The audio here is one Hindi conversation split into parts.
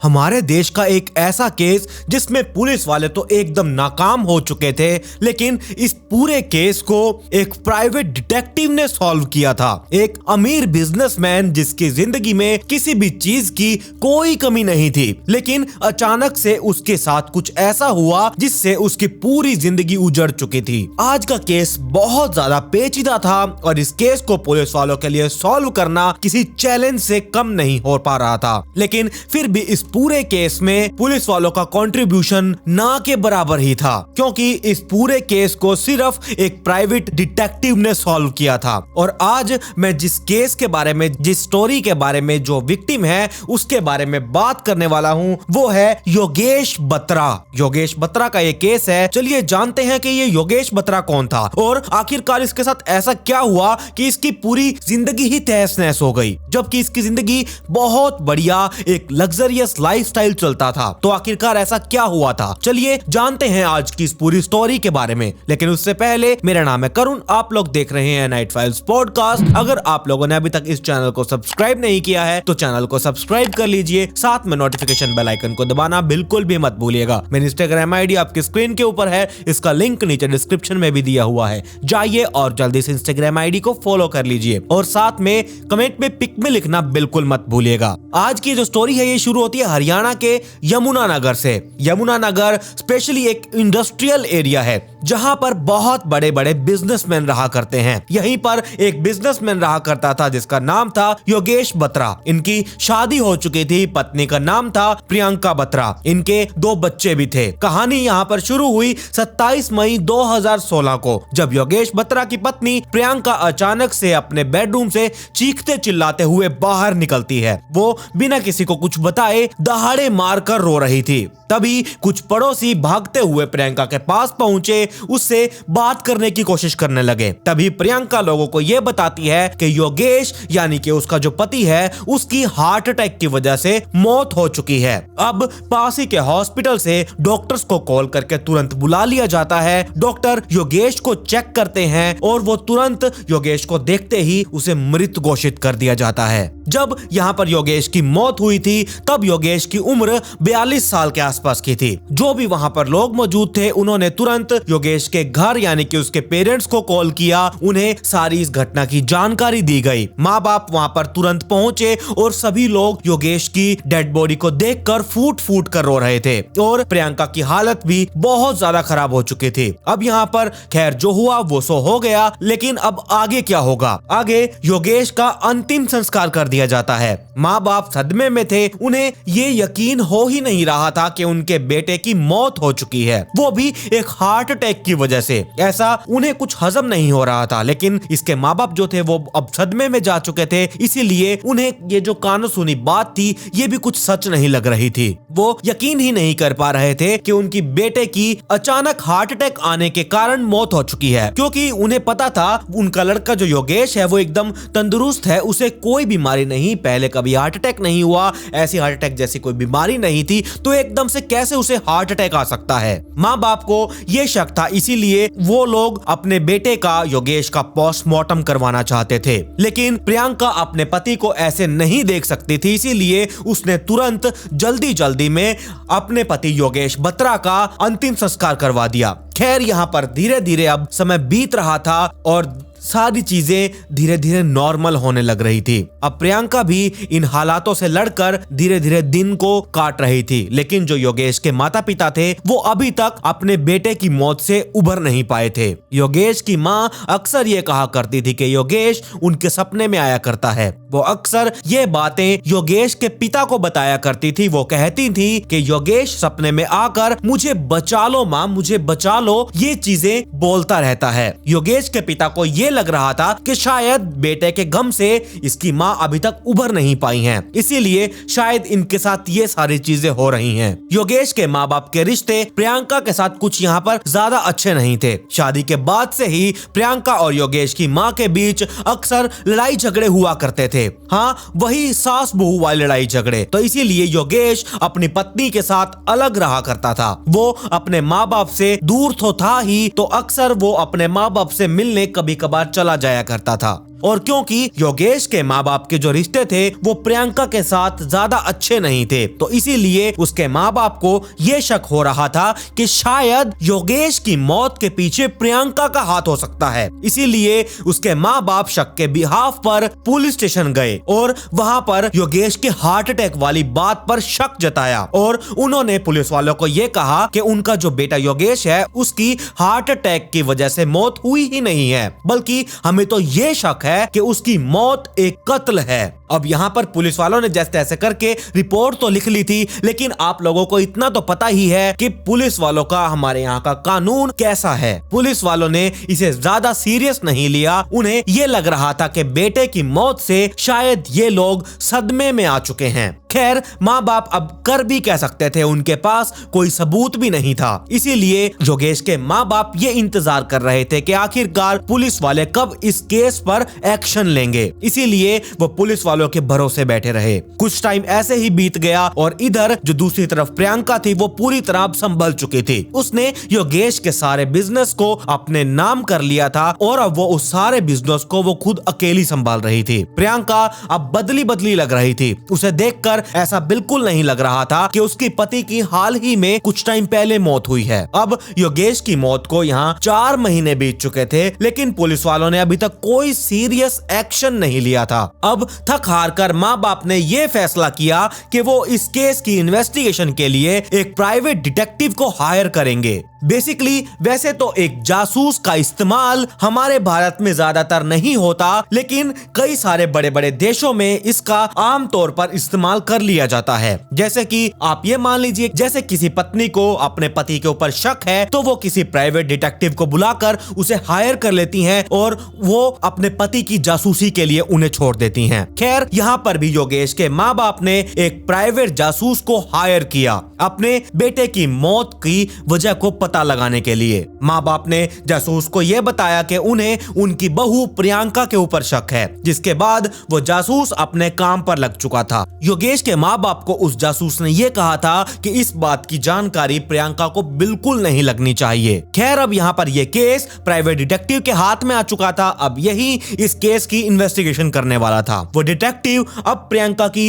हमारे देश का एक ऐसा केस जिसमें पुलिस वाले तो एकदम नाकाम हो चुके थे, लेकिन इस पूरे केस को एक प्राइवेट डिटेक्टिव ने सॉल्व किया था। एक अमीर बिजनेसमैन जिसकी जिंदगी में किसी भी चीज की कोई कमी नहीं थी, लेकिन अचानक से उसके साथ कुछ ऐसा हुआ जिससे उसकी पूरी जिंदगी उजड़ चुकी थी। आज का केस बहुत ज्यादा पेचीदा था और इस केस को पुलिस वालों के लिए सॉल्व करना किसी चैलेंज से कम नहीं हो पा रहा था, लेकिन फिर भी इस पूरे केस में पुलिस वालों का कंट्रीब्यूशन ना के बराबर ही था, क्योंकि इस पूरे केस को सिर्फ एक प्राइवेट डिटेक्टिव ने सॉल्व किया था। और आज मैं जिस केस के बारे में, जिस स्टोरी के बारे में, जो विक्टिम है उसके बारे में बात करने वाला हूँ, वो है योगेश बत्रा। योगेश बत्रा का ये केस है। चलिए जानते हैं कि ये योगेश बत्रा कौन था और आखिरकार इसके साथ ऐसा क्या हुआ कि इसकी पूरी जिंदगी ही तहस नहस हो गई, जबकि इसकी जिंदगी बहुत बढ़िया एक लग्जरियस लाइफस्टाइल चलता था। तो आखिरकार ऐसा क्या हुआ था, चलिए जानते हैं आज की इस पूरी स्टोरी के बारे में। लेकिन उससे पहले मेरा नाम है करुण, आप लोग देख रहे हैं नाइट फाइल्स पॉडकास्ट। अगर आप लोगों ने अभी तक इस चैनल को सब्सक्राइब नहीं किया है तो चैनल को सब्सक्राइब कर लीजिए, साथ में नोटिफिकेशन बेल आइकन को दबाना बिल्कुल भी मत भूलिएगा। मेरी इंस्टाग्राम आईडी आपकी स्क्रीन के ऊपर है, इसका लिंक नीचे डिस्क्रिप्शन में भी दिया हुआ है, जाइए और जल्दी से इंस्टाग्राम आईडी को फॉलो कर लीजिए और साथ में कमेंट में पिक में लिखना बिल्कुल मत भूलिएगा। आज की जो स्टोरी है ये शुरू होती है हरियाणा के यमुनानगर से। यमुनानगर स्पेशली एक इंडस्ट्रियल एरिया है जहां पर बहुत बड़े बड़े बिजनेसमैन रहा करते हैं। यहीं पर एक बिजनेसमैन रहा करता था जिसका नाम था योगेश बत्रा। इनकी शादी हो चुकी थी, पत्नी का नाम था प्रियंका बत्रा। इनके 2 बच्चे भी थे। कहानी यहाँ पर शुरू हुई 27 मई 2016 को, जब योगेश बत्रा की पत्नी प्रियंका अचानक से अपने बेडरूम से चीखते चिल्लाते हुए बाहर निकलती है। वो बिना किसी को कुछ बताए दहाड़े मारकर रो रही थी। तभी कुछ पड़ोसी भागते हुए प्रियंका के पास पहुंचे, उससे बात करने की कोशिश करने लगे। तभी प्रियंका लोगों को यह बताती है कि योगेश यानी कि उसका जो पति है उसकी हार्ट अटैक की वजह से मौत हो चुकी है। अब पास ही के हॉस्पिटल से डॉक्टर्स को कॉल करके तुरंत बुला लिया जाता है। डॉक्टर योगेश को चेक करते हैं और वो तुरंत योगेश को देखते ही उसे मृत घोषित कर दिया जाता है। जब यहाँ पर योगेश की मौत हुई थी तब योगेश की उम्र 42 साल के आसपास की थी। जो भी वहाँ पर लोग मौजूद थे उन्होंने तुरंत योगेश के घर यानी कि उसके पेरेंट्स को कॉल किया। उन्हें सारी इस घटना की जानकारी दी गई। माँ बाप वहाँ पर तुरंत पहुंचे और सभी लोग योगेश की डेड बॉडी को देखकर फूट फूट कर रो रहे थे और प्रियंका की हालत भी बहुत ज्यादा खराब हो चुकी थी। अब यहाँ पर खैर जो हुआ वो सो हो गया, लेकिन अब आगे क्या होगा? आगे योगेश का अंतिम संस्कार कर दिया जाता है। माँ बाप सदमे में थे। उन्हें ये यकीन हो ही नहीं रहा था कि उनके बेटे की मौत हो चुकी है, वो भी एक हार्ट अटैक की वजह से। ऐसा उन्हें कुछ हजम नहीं हो रहा था, लेकिन इसके माँ बाप जो थे वो अब सदमे में जा चुके थे, इसीलिए उन्हें ये जो कानो सुनी बात थी ये भी कुछ सच नहीं लग रही थी। वो यकीन ही नहीं कर पा रहे थे कि उनकी बेटे की अचानक हार्ट अटैक आने के कारण मौत हो चुकी है, क्योंकि उन्हें पता था उनका लड़का जो योगेश है वो एकदम तंदुरुस्त है, उसे कोई बीमारी नहीं, पहले कभी हार्ट अटैक नहीं हुआ, ऐसी हार्ट अटैक जैसी कोई बीमारी नहीं थी, तो एकदम से कैसे उसे हार्ट अटैक आ सकता है। माँ बाप को ये शक था, इसीलिए वो लोग अपने बेटे का, योगेश का पोस्टमार्टम करवाना चाहते थे। लेकिन प्रियंका अपने पति को ऐसे नहीं देख सकती थी, इसीलिए उसने तुरंत जल्दी जल्दी में अपने पति योगेश बत्रा का अंतिम संस्कार करवा दिया। खैर यहाँ पर धीरे धीरे अब समय बीत रहा था और सारी चीजें धीरे धीरे नॉर्मल होने लग रही थी। अब प्रियंका भी इन हालातों से लड़कर धीरे धीरे दिन को काट रही थी, लेकिन जो योगेश के माता पिता थे वो अभी तक अपने बेटे की मौत से उबर नहीं पाए थे। योगेश की माँ अक्सर ये कहा करती थी कि योगेश उनके सपने में आया करता है। वो अक्सर ये बातें योगेश के पिता को बताया करती थी। वो कहती थी कि योगेश सपने में आकर मुझे बचा लो माँ, मुझे बचा लो, ये चीजें बोलता रहता है। योगेश के पिता को ये लग रहा था कि शायद बेटे के गम से इसकी माँ अभी तक उभर नहीं पाई हैं, इसीलिए शायद इनके साथ ये सारी चीजें हो रही हैं। योगेश के माँ बाप के रिश्ते प्रियंका के साथ कुछ यहाँ पर ज्यादा अच्छे नहीं थे। शादी के बाद से ही प्रियंका और योगेश की माँ के बीच अक्सर लड़ाई झगड़े हुआ करते थे। हाँ, वही सास बहू वाली लड़ाई झगड़े। तो इसीलिए योगेश अपनी पत्नी के साथ अलग रहा करता था। वो अपने माँ बाप से दूर तो था ही, तो अक्सर वो अपने माँ बाप से मिलने कभी कभार चला जाया करता था। और क्योंकि योगेश के माँ बाप के जो रिश्ते थे वो प्रियंका के साथ ज्यादा अच्छे नहीं थे, तो इसीलिए उसके माँ बाप को ये शक हो रहा था कि शायद योगेश की मौत के पीछे प्रियंका का हाथ हो सकता है। इसीलिए उसके माँ बाप शक के बिहाफ पर पुलिस स्टेशन गए और वहां पर योगेश के हार्ट अटैक वाली बात पर शक जताया और उन्होंने पुलिस वालों को यह कहा कि उनका जो बेटा योगेश है उसकी हार्ट अटैक की वजह से मौत हुई ही नहीं है, बल्कि हमें तो यह शक है कि उसकी मौत एक कत्ल है। अब यहाँ पर पुलिस वालों ने जैसे तैसे करके रिपोर्ट तो लिख ली थी, लेकिन आप लोगों को इतना तो पता ही है कि पुलिस वालों का हमारे यहाँ का कानून कैसा है। पुलिस वालों ने इसे ज्यादा सीरियस नहीं लिया। उन्हें ये लग रहा था कि बेटे की मौत से शायद ये लोग सदमे में आ चुके हैं। खैर, माँ बाप अब कर भी कह सकते थे, उनके पास कोई सबूत भी नहीं था। इसीलिए योगेश के माँ बाप ये इंतजार कर रहे थे कि आखिरकार पुलिस वाले कब इस केस पर एक्शन लेंगे। इसीलिए वो पुलिस वालों के भरोसे बैठे रहे। कुछ टाइम ऐसे ही बीत गया और इधर जो दूसरी तरफ प्रियंका थी वो पूरी तरह संभल चुकी थी। उसने योगेश के सारे बिजनेस को अपने नाम कर लिया था और अब वो उस सारे बिजनेस को वो खुद अकेली संभाल रही थी। प्रियंका अब बदली बदली लग रही थी। उसे देखकर ऐसा बिल्कुल नहीं लग रहा था कि उसकी पति की हाल ही में कुछ टाइम पहले मौत हुई है। अब योगेश की मौत को यहाँ 4 महीने बीत चुके थे, लेकिन पुलिस वालों ने अभी तक कोई सीरियस एक्शन नहीं लिया था। अब थक हार कर माँ बाप ने यह फैसला किया कि वो इस केस की इन्वेस्टिगेशन के लिए एक प्राइवेट डिटेक्टिव को हायर करेंगे। बेसिकली वैसे तो एक जासूस का इस्तेमाल हमारे भारत में ज्यादातर नहीं होता, लेकिन कई सारे बड़े बड़े देशों में इसका आमतौर पर इस्तेमाल कर लिया जाता है। जैसे कि आप ये मान लीजिए, जैसे किसी पत्नी को अपने पति के ऊपर शक है तो वो किसी प्राइवेट डिटेक्टिव को बुलाकर उसे हायर कर लेती हैं और वो अपने पति की जासूसी के लिए उन्हें छोड़ देती हैं। खैर, यहाँ पर भी योगेश के माँ बाप ने एक प्राइवेट जासूस को हायर किया अपने बेटे की मौत की वजह को पता लगाने के लिए। माँ बाप ने जासूस को यह बताया कि उन्हें उनकी बहू प्रियंका के ऊपर शक है, जिसके बाद वो जासूस अपने काम पर लग चुका था। योगेश के माँ बाप को उस जासूस ने यह कहा था कि इस बात की जानकारी प्रियंका को बिल्कुल नहीं लगनी चाहिए। खैर, अब यहाँ पर यह केस प्राइवेट डिटेक्टिव के हाथ में आ चुका था। अब यही इस केस की इन्वेस्टिगेशन करने वाला था। वो डिटेक्टिव अब प्रियंका की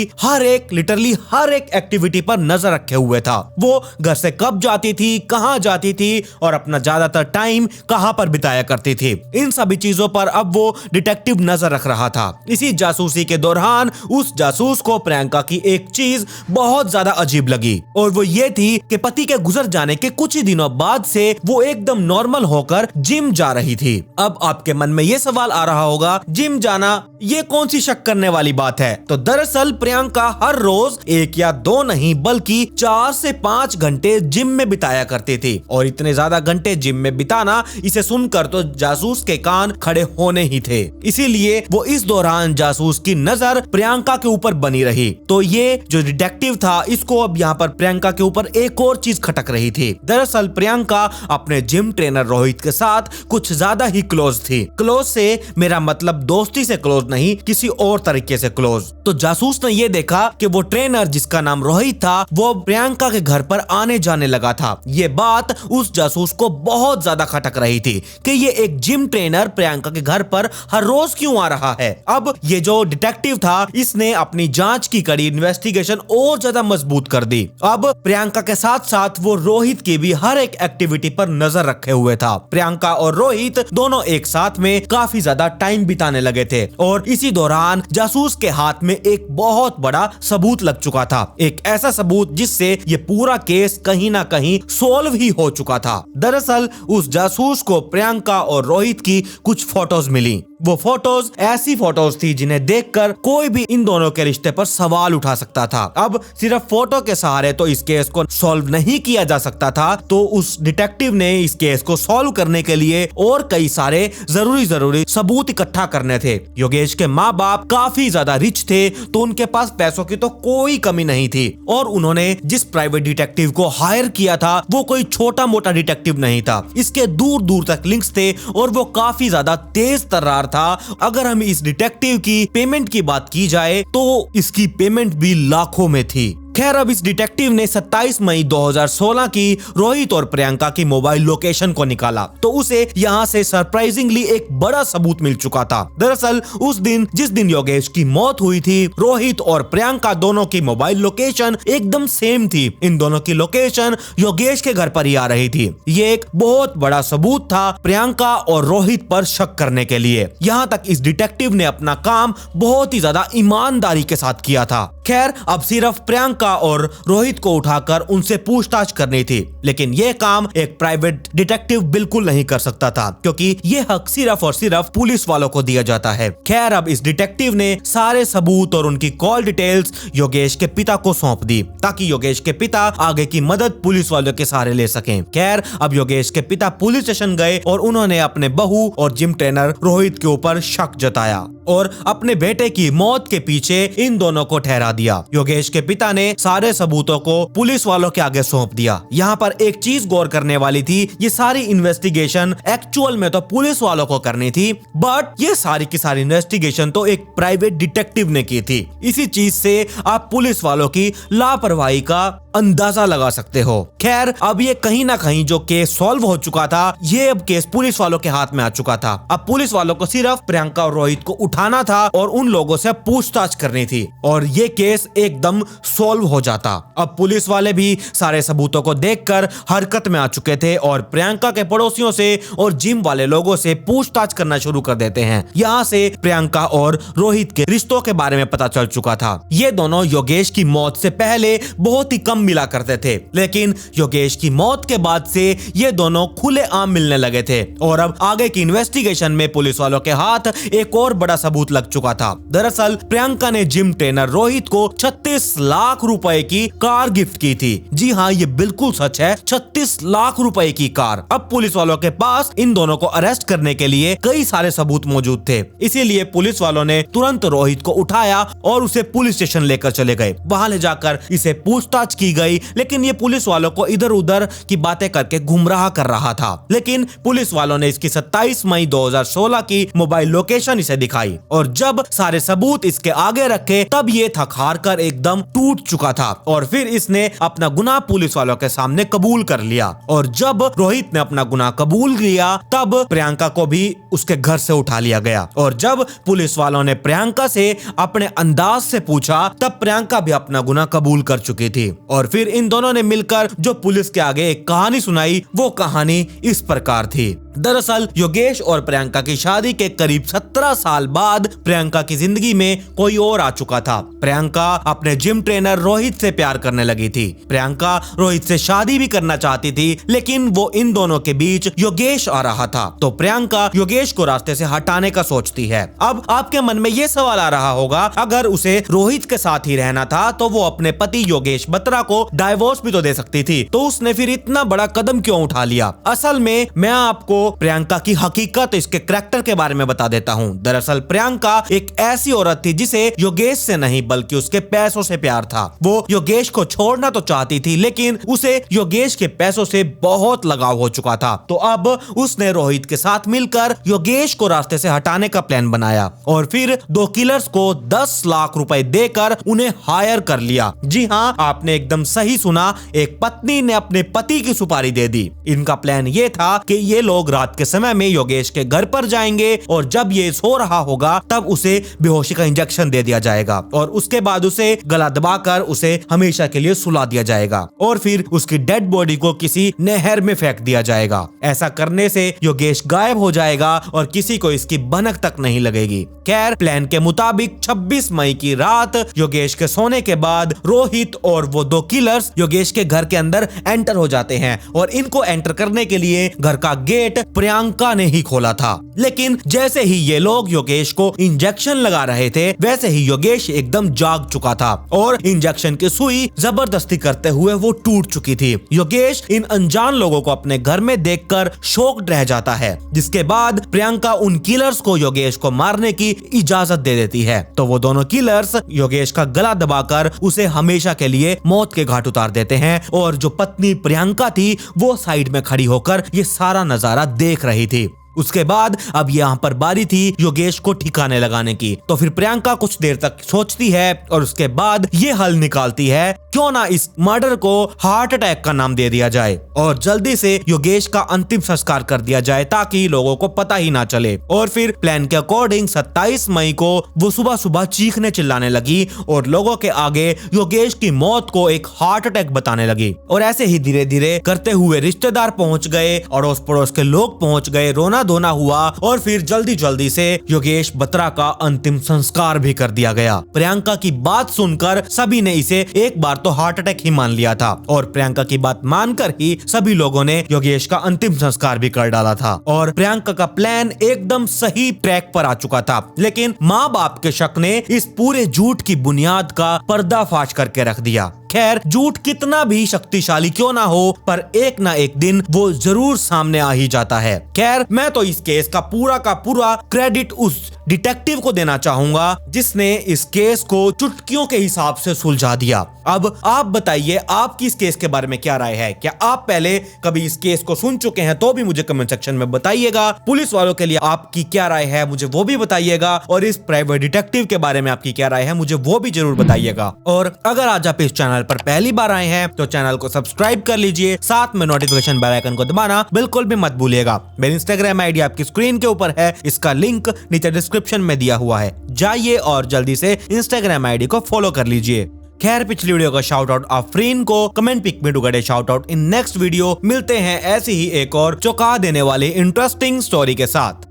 लिटरली हर एक एक्टिविटी पर नजर रखे हुए था। वो घर से कब जाती थी, कहां जाती थी और अपना ज्यादातर टाइम कहां पर बिताया करती थी, इन सभी चीजों पर अब वो डिटेक्टिव नजर रख रहा था। इसी जासूसी के दौरान उस जासूस को प्रियंका की एक चीज बहुत ज्यादा अजीब लगी और वो ये थी कि पति के गुजर जाने के कुछ ही दिनों बाद से वो एकदम नॉर्मल होकर जिम जा रही थी। अब आपके मन में ये सवाल आ रहा होगा, जिम जाना ये कौन सी शक करने वाली बात है? तो दरअसल प्रियंका हर रोज 1 या 2 नहीं बल्कि 4 से 5 घंटे जिम में बिताया करती थी और इतने ज्यादा घंटे जिम में बिताना, इसे सुनकर तो जासूस के कान खड़े होने ही थे। इसीलिए वो इस दौरान जासूस की नजर प्रियंका के ऊपर बनी रही। तो ये जो डिटेक्टिव था, इसको अब यहाँ पर प्रियंका के ऊपर एक और चीज खटक रही थी। दरअसल प्रियंका अपने जिम ट्रेनर रोहित के साथ कुछ ज्यादा ही क्लोज थी। क्लोज से मेरा मतलब दोस्ती से क्लोज नहीं, किसी और तरीके से क्लोज। तो जासूस ने ये देखा कि वो ट्रेनर जिसका नाम रोहित था वो प्रियंका के घर पर आने जाने लगा था। ये बात उस जासूस को बहुत ज्यादा खटक रही थी कि ये एक जिम ट्रेनर प्रियंका के घर पर हर रोज क्यों आ रहा है। अब ये जो डिटेक्टिव था, इसने अपनी जांच की कड़ी इन्वेस्टिगेशन और ज्यादा मजबूत कर दी। अब प्रियंका के साथ साथ वो रोहित की भी हर एक एक्टिविटी पर नजर रखे हुए था। प्रियंका और रोहित दोनों एक साथ में काफी ज्यादा टाइम बिताने लगे थे और इसी दौरान जासूस के हाथ में एक बहुत बड़ा सबूत लग चुका था। एक ऐसा सबूत जिससे ये पूरा केस कहीं ना कहीं सोल्व ही हो चुका था। दरअसल उस जासूस को प्रियंका और रोहित की कुछ फोटोज मिली। वो फोटोज ऐसी फोटोज थी जिन्हें देखकर कोई भी इन दोनों के रिश्ते पर सवाल उठा सकता था। अब सिर्फ फोटो के सहारे तो इस केस को सॉल्व नहीं किया जा सकता था, तो उस डिटेक्टिव ने इस केस को सॉल्व करने के लिए और कई सारे जरूरी सबूत इकट्ठा करने थे। योगेश के माँ बाप काफी ज्यादा रिच थे, तो उनके पास पैसों की तो कोई कमी नहीं थी और उन्होंने जिस प्राइवेट डिटेक्टिव को हायर किया था वो कोई छोटा मोटा डिटेक्टिव नहीं था। इसके दूर दूर तक लिंक्स थे और वो काफी ज्यादा तेज तर्रार था। अगर हम इस डिटेक्टिव की पेमेंट की बात की जाए तो इसकी पेमेंट भी लाखों में थी। खैर अब इस डिटेक्टिव ने 27 मई 2016 की रोहित और प्रियंका की मोबाइल लोकेशन को निकाला तो उसे यहाँ से सरप्राइजिंगली एक बड़ा सबूत मिल चुका था। दरअसल उस दिन जिस दिन योगेश की मौत हुई थी, रोहित और प्रियंका दोनों की मोबाइल लोकेशन एकदम सेम थी। इन दोनों की लोकेशन योगेश के घर पर ही आ रही थी। ये एक बहुत बड़ा सबूत था प्रियंका और रोहित पर शक करने के लिए। यहाँ तक इस डिटेक्टिव ने अपना काम बहुत ही ज्यादा ईमानदारी के साथ किया था। खैर अब सिर्फ प्रियंका और रोहित को उठाकर उनसे पूछताछ करनी थी, लेकिन यह काम एक प्राइवेट डिटेक्टिव बिल्कुल नहीं कर सकता था क्योंकि यह हक सिर्फ और सिर्फ पुलिस वालों को दिया जाता है। खैर अब इस डिटेक्टिव ने सारे सबूत और उनकी कॉल डिटेल्स योगेश के पिता को सौंप दी ताकि योगेश के पिता आगे की मदद पुलिस वालों के सहारे ले सकें। खैर अब योगेश के पिता पुलिस स्टेशन गए और उन्होंने अपने बहू और जिम ट्रेनर रोहित के ऊपर शक जताया और अपने बेटे की मौत के पीछे इन दोनों को ठहरा दिया। योगेश के पिता ने सारे सबूतों को पुलिस वालों के आगे सौंप दिया। यहाँ पर एक चीज गौर करने वाली थी, ये सारी इन्वेस्टिगेशन एक्चुअल में तो पुलिस वालों को करनी थी, बट ये सारी की सारी इन्वेस्टिगेशन तो एक प्राइवेट डिटेक्टिव ने की थी। इसी चीज से आप पुलिस वालों की लापरवाही का अंदाजा लगा सकते हो। खैर अब ये कहीं ना कहीं जो केस सॉल्व हो चुका था, ये अब केस पुलिस वालों के हाथ में आ चुका था। अब पुलिस वालों को सिर्फ प्रियंका और रोहित को उठाना था और उन लोगों से पूछताछ करनी थी और ये केस एकदम सॉल्व हो जाता। अब पुलिस वाले भी सारे सबूतों को देखकर हरकत में आ चुके थे और प्रियंका के पड़ोसियों से और जिम वाले लोगों से पूछताछ करना शुरू कर देते हैं। यहाँ से प्रियंका और रोहित के रिश्तों के बारे में पता चल चुका था। ये दोनों योगेश की मौत से पहले बहुत ही कम मिला करते थे, लेकिन योगेश की मौत के बाद से ये दोनों खुलेआम मिलने लगे थे और अब आगे की इन्वेस्टिगेशन में पुलिस वालों के हाथ एक और बड़ा सबूत लग चुका था। दरअसल प्रियंका ने जिम ट्रेनर रोहित को 36 लाख रुपए की कार गिफ्ट की थी। जी हाँ, ये बिल्कुल सच है, 36 लाख रुपए की कार। अब पुलिस वालों के पास इन दोनों को अरेस्ट करने के लिए कई सारे सबूत मौजूद थे, इसीलिए पुलिस वालों ने तुरंत रोहित को उठाया और उसे पुलिस स्टेशन लेकर चले गए। वहां ले जाकर इसे पूछताछ की गई, लेकिन ये पुलिस वालों को इधर उधर की बातें करके गुमराह कर रहा था। लेकिन पुलिस वालों ने इसकी 27 मई 2016 की मोबाइल लोकेशन इसे दिखाई और जब सारे सबूत इसके आगे रखे तब ये थक हार कर एकदम टूट चुका था और फिर इसने अपना गुनाह पुलिस वालों के सामने कबूल कर लिया। और जब रोहित ने अपना गुनाह कबूल किया तब प्रियंका को भी उसके घर से उठा लिया गया और जब पुलिस वालों ने प्रियंका से अपने अंदाज से पूछा तब प्रियंका भी अपना गुनाह कबूल कर चुकी थी। और फिर इन दोनों ने मिलकर जो पुलिस के आगे एक कहानी सुनाई, वो कहानी इस प्रकार थी। दरअसल योगेश और प्रियंका की शादी के करीब 17 साल बाद प्रियंका की जिंदगी में कोई और आ चुका था। प्रियंका अपने जिम ट्रेनर रोहित से प्यार करने लगी थी। प्रियंका रोहित से शादी भी करना चाहती थी, लेकिन वो इन दोनों के बीच योगेश आ रहा था, तो प्रियंका योगेश को रास्ते से हटाने का सोचती है। अब आपके मन में ये सवाल आ रहा होगा, अगर उसे रोहित के साथ ही रहना था तो वो अपने पति योगेश बत्रा को डाइवोर्स भी तो दे सकती थी, तो उसने फिर इतना बड़ा कदम क्यों उठा लिया? असल में मैं आपको प्रियंका की हकीकत, इसके करैक्टर के बारे में बता देता हूँ। दरअसल प्रियंका एक ऐसी औरत थी जिसे योगेश से नहीं बल्कि उसके पैसों से प्यार था। वो योगेश को छोड़ना तो चाहती थी, लेकिन उसे योगेश के पैसों से बहुत लगाव हो चुका था। तो अब उसने रोहित के साथ मिलकर योगेश को रास्ते से हटाने का प्लान बनाया और फिर 2 किलर्स को 10 लाख रुपए देकर उन्हें हायर कर लिया। जी हाँ, आपने एकदम सही सुना, एक पत्नी ने अपने पति की सुपारी दे दी। इनका प्लान ये था कि ये लोग रात के समय में योगेश के घर पर जाएंगे और जब ये सो रहा होगा तब उसे बेहोशी का इंजेक्शन दे दिया जाएगा और उसके बाद उसे गला दबाकर उसे हमेशा के लिए सुला दिया जाएगा और फिर उसकी डेड बॉडी को किसी नहर में फेंक दिया जाएगा। ऐसा करने से योगेश गायब हो जाएगा और किसी को इसकी भनक तक नहीं लगेगी। खैर प्लान के मुताबिक 26 मई की रात योगेश के सोने के बाद रोहित और वो 2 किलर्स योगेश के घर के अंदर एंटर हो जाते हैं और इनको एंटर करने के लिए घर का गेट प्रियंका ने ही खोला था। लेकिन जैसे ही ये लोग योगेश को इंजेक्शन लगा रहे थे, वैसे ही योगेश एकदम जाग चुका था और इंजेक्शन की सुई जबरदस्ती करते हुए वो टूट चुकी थी। योगेश इन अनजान लोगों को अपने घर में देखकर शॉक्ड रह जाता है, जिसके बाद प्रियंका उन किलर्स को योगेश को मारने की इजाजत दे देती है। तो वो दोनों किलर्स योगेश का गला दबाकर उसे हमेशा के लिए मौत के घाट उतार देते हैं और जो पत्नी प्रियंका थी वो साइड में खड़ी होकर ये सारा नजारा देख रही थी। उसके बाद अब यहाँ पर बारी थी योगेश को ठिकाने लगाने की। तो फिर प्रियंका कुछ देर तक सोचती है और उसके बाद ये हल निकालती है, क्यों ना इस मर्डर को हार्ट अटैक का नाम दे दिया जाए और जल्दी से योगेश का अंतिम संस्कार कर दिया जाए ताकि लोगों को पता ही ना चले। और फिर प्लान के अकॉर्डिंग 27 मई को वो सुबह सुबह चीखने चिल्लाने लगी और लोगों के आगे योगेश की मौत को एक हार्ट अटैक बताने लगी। और ऐसे ही धीरे धीरे करते हुए रिश्तेदार पहुंच गए, अड़ोस पड़ोस के लोग पहुंच गए, रोना धोना हुआ और फिर जल्दी जल्दी से योगेश बत्रा का अंतिम संस्कार भी कर दिया गया। प्रियंका की बात सुनकर सभी ने इसे एक बार तो हार्ट अटैक ही मान लिया था और प्रियंका की बात मानकर ही सभी लोगों ने योगेश का अंतिम संस्कार भी कर डाला था और प्रियंका का प्लान एकदम सही ट्रैक पर आ चुका था। लेकिन माँ बाप के शक ने इस पूरे झूठ की बुनियाद का पर्दाफाश करके रख दिया। खैर, झूठ कितना भी शक्तिशाली क्यों ना हो, पर एक ना एक दिन वो जरूर सामने आ ही जाता है। खैर, मैं तो इस केस का पूरा क्रेडिट उस डिटेक्टिव को देना चाहूंगा जिसने इस केस को चुटकियों के हिसाब से सुलझा दिया। अब आप बताइए, आपकी इस केस के बारे में क्या राय है? क्या आप पहले कभी इस केस को सुन चुके हैं? तो भी मुझे कमेंट सेक्शन में बताइएगा। पुलिस वालों के लिए आपकी क्या राय है, मुझे वो भी बताइएगा। और इस प्राइवेट डिटेक्टिव के बारे में आपकी क्या राय है, मुझे वो भी जरूर बताइएगा। और अगर आज आप इस चैनल पर पहली बार आए हैं तो चैनल को सब्सक्राइब कर लीजिए, साथ में नोटिफिकेशन बेल आइकन को दबाना बिल्कुल भी मत भूलिएगा। मेरी इंस्टाग्राम आईडी आपकी स्क्रीन के ऊपर है, इसका लिंक नीचे डिस्क्रिप्शन में दिया हुआ है, जाइए और जल्दी से इंस्टाग्राम आईडी को फॉलो कर लीजिए। खैर, पिछली वीडियो का शाउट आउट आफरीन को, comment pick me to get a shout out in next video. मिलते हैं ऐसी ही एक और चौंका देने वाली इंटरेस्टिंग स्टोरी के साथ।